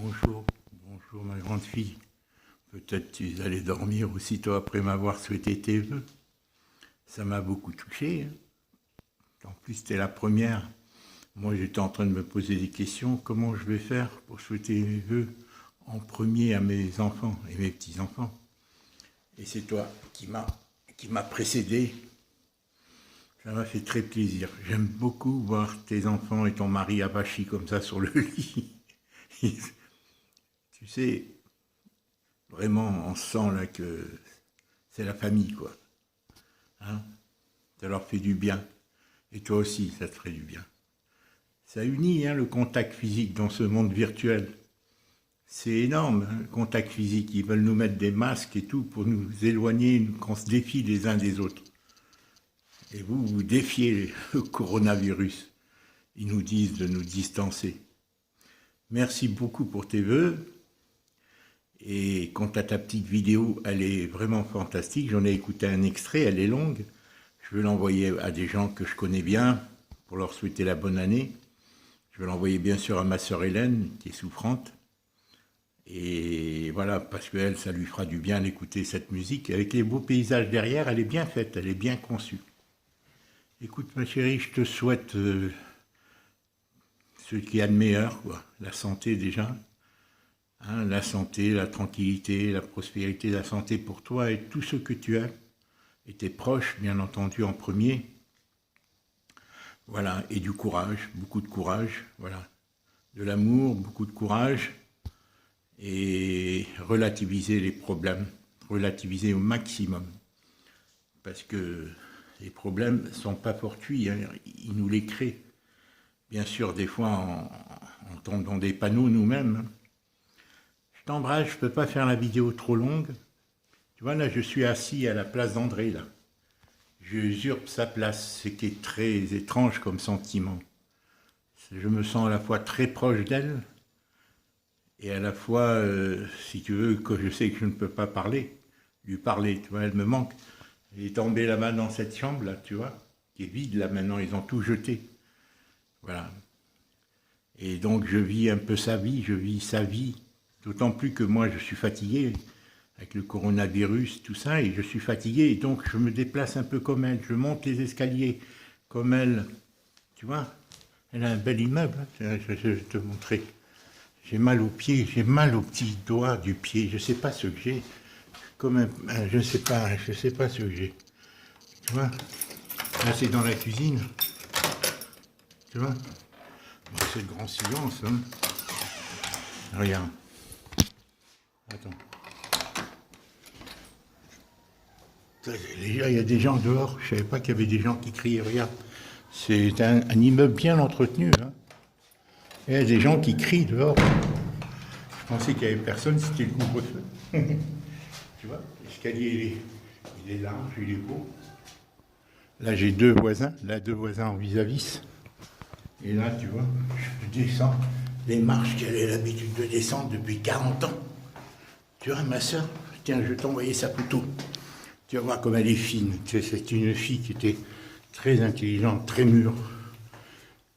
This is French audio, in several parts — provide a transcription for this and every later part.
Bonjour, bonjour ma grande fille. Peut-être tu allais dormir aussitôt après m'avoir souhaité tes vœux. Ça m'a beaucoup touché. En plus, t'es la première. Moi, j'étais en train de me poser des questions. Comment je vais faire pour souhaiter mes vœux en premier à mes enfants et mes petits-enfants? Et c'est toi qui m'a précédé. Ça m'a fait très plaisir. J'aime beaucoup voir tes enfants et ton mari avachis comme ça sur le lit. Tu sais, vraiment, on sent là que c'est la famille, quoi. Hein? Ça leur fait du bien. Et toi aussi, ça te ferait du bien. Ça unit, hein, le contact physique dans ce monde virtuel. C'est énorme, hein, le contact physique. Ils veulent nous mettre des masques et tout pour nous éloigner, qu'on se défie les uns des autres. Et vous, vous défiez le coronavirus. Ils nous disent de nous distancer. Merci beaucoup pour tes vœux. Et quant à ta petite vidéo, elle est vraiment fantastique. J'en ai écouté un extrait, elle est longue. Je vais l'envoyer à des gens que je connais bien pour leur souhaiter la bonne année. Je vais l'envoyer bien sûr à ma sœur Hélène, qui est souffrante. Et voilà, parce qu'elle, ça lui fera du bien d'écouter cette musique. Avec les beaux paysages derrière, elle est bien faite, elle est bien conçue. Écoute ma chérie, je te souhaite ce qu'il y a de meilleur, quoi. La santé déjà. Hein, la santé, la tranquillité, la prospérité, la santé pour toi et tous ceux que tu as. Et tes proches, bien entendu, en premier. Voilà, et du courage, beaucoup de courage, voilà. De l'amour, beaucoup de courage. Et relativiser les problèmes, relativiser au maximum. Parce que les problèmes ne sont pas fortuits, hein, ils nous les créent. Bien sûr, des fois, on tombe dans des panneaux nous-mêmes. Je t'embrasse, je ne peux pas faire la vidéo trop longue. Tu vois, là, je suis assis à la place d'André, là. Je usurpe sa place, ce qui est très étrange comme sentiment. Je me sens à la fois très proche d'elle, et à la fois, si tu veux, que je sais que je ne peux pas lui parler, tu vois, elle me manque. Elle est tombée là-bas dans cette chambre, là, tu vois, qui est vide, là, maintenant, ils ont tout jeté. Voilà. Et donc, je vis un peu sa vie, d'autant plus que moi, je suis fatigué, avec le coronavirus, tout ça, et je suis fatigué, et donc je me déplace un peu comme elle, je monte les escaliers comme elle, tu vois, elle a un bel immeuble, hein. Je vais te montrer. J'ai mal aux pieds, j'ai mal aux petits doigts du pied, je ne sais pas ce que j'ai, comme je ne sais pas ce que j'ai, tu vois, là c'est dans la cuisine, tu vois, bon, c'est le grand silence, hein. Regarde, attends. Déjà, il y a des gens dehors, je ne savais pas qu'il y avait des gens qui criaient, regarde. C'est un immeuble bien entretenu, hein. Il y a des gens qui crient dehors. Je pensais qu'il n'y avait personne, c'était le couvre-feu. Tu vois, l'escalier, il est large, il est beau. Là, j'ai deux voisins en vis-à-vis. Et là, tu vois, je descends les marches qu'elle a l'habitude de descendre depuis 40 ans. Tu vois, ma soeur, tiens, je vais t'envoyer sa photo. Tu vas voir comme elle est fine. C'est une fille qui était très intelligente, très mûre.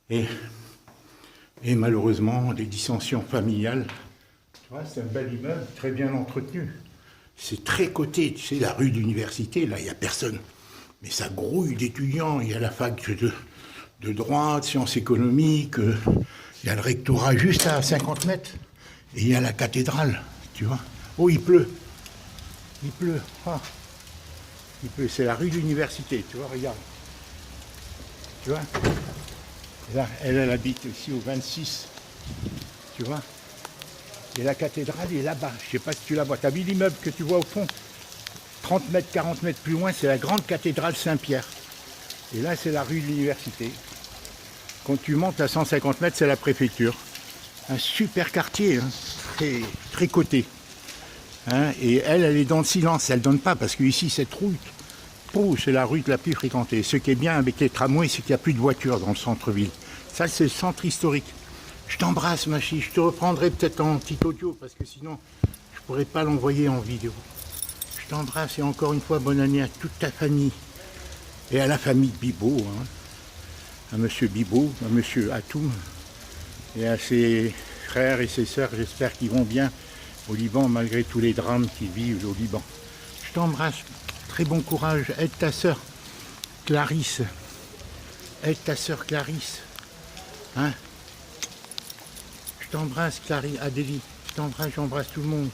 Et malheureusement, les dissensions familiales. Tu vois, c'est un bel immeuble, très bien entretenu. C'est très coté. Tu sais, la rue d'université, là, il n'y a personne. Mais ça grouille d'étudiants. Il y a la fac de droit, de sciences économiques. Il y a le rectorat juste à 50 mètres. Et il y a la cathédrale, tu vois. Oh, il pleut. Il pleut. Ah. C'est la rue de l'université, tu vois, regarde. Tu vois, là, elle habite aussi au 26, tu vois. Et la cathédrale est là-bas, je ne sais pas si tu la vois. Tu as vu l'immeuble que tu vois au fond? 30 mètres, 40 mètres plus loin, c'est la grande cathédrale Saint-Pierre. Et là, c'est la rue de l'université. Quand tu montes à 150 mètres, c'est la préfecture. Un super quartier, hein, très, très coté. Hein, et elle est dans le silence, elle ne donne pas, parce qu'ici, cette route, c'est la rue la plus fréquentée. Ce qui est bien avec les tramways, c'est qu'il n'y a plus de voitures dans le centre-ville. Ça, c'est le centre historique. Je t'embrasse, ma fille, je te reprendrai peut-être en petit audio, parce que sinon, je ne pourrais pas l'envoyer en vidéo. Je t'embrasse, et encore une fois, bonne année à toute ta famille, et à la famille Bibot, hein, à monsieur Bibot, à monsieur Atoum, et à ses frères et ses sœurs, j'espère qu'ils vont bien au Liban malgré tous les drames qu'ils vivent au Liban. Je t'embrasse, très bon courage, aide ta sœur Clarisse. Aide ta sœur Clarisse. Hein? Je t'embrasse Clarisse, Adélie. Je t'embrasse, j'embrasse tout le monde.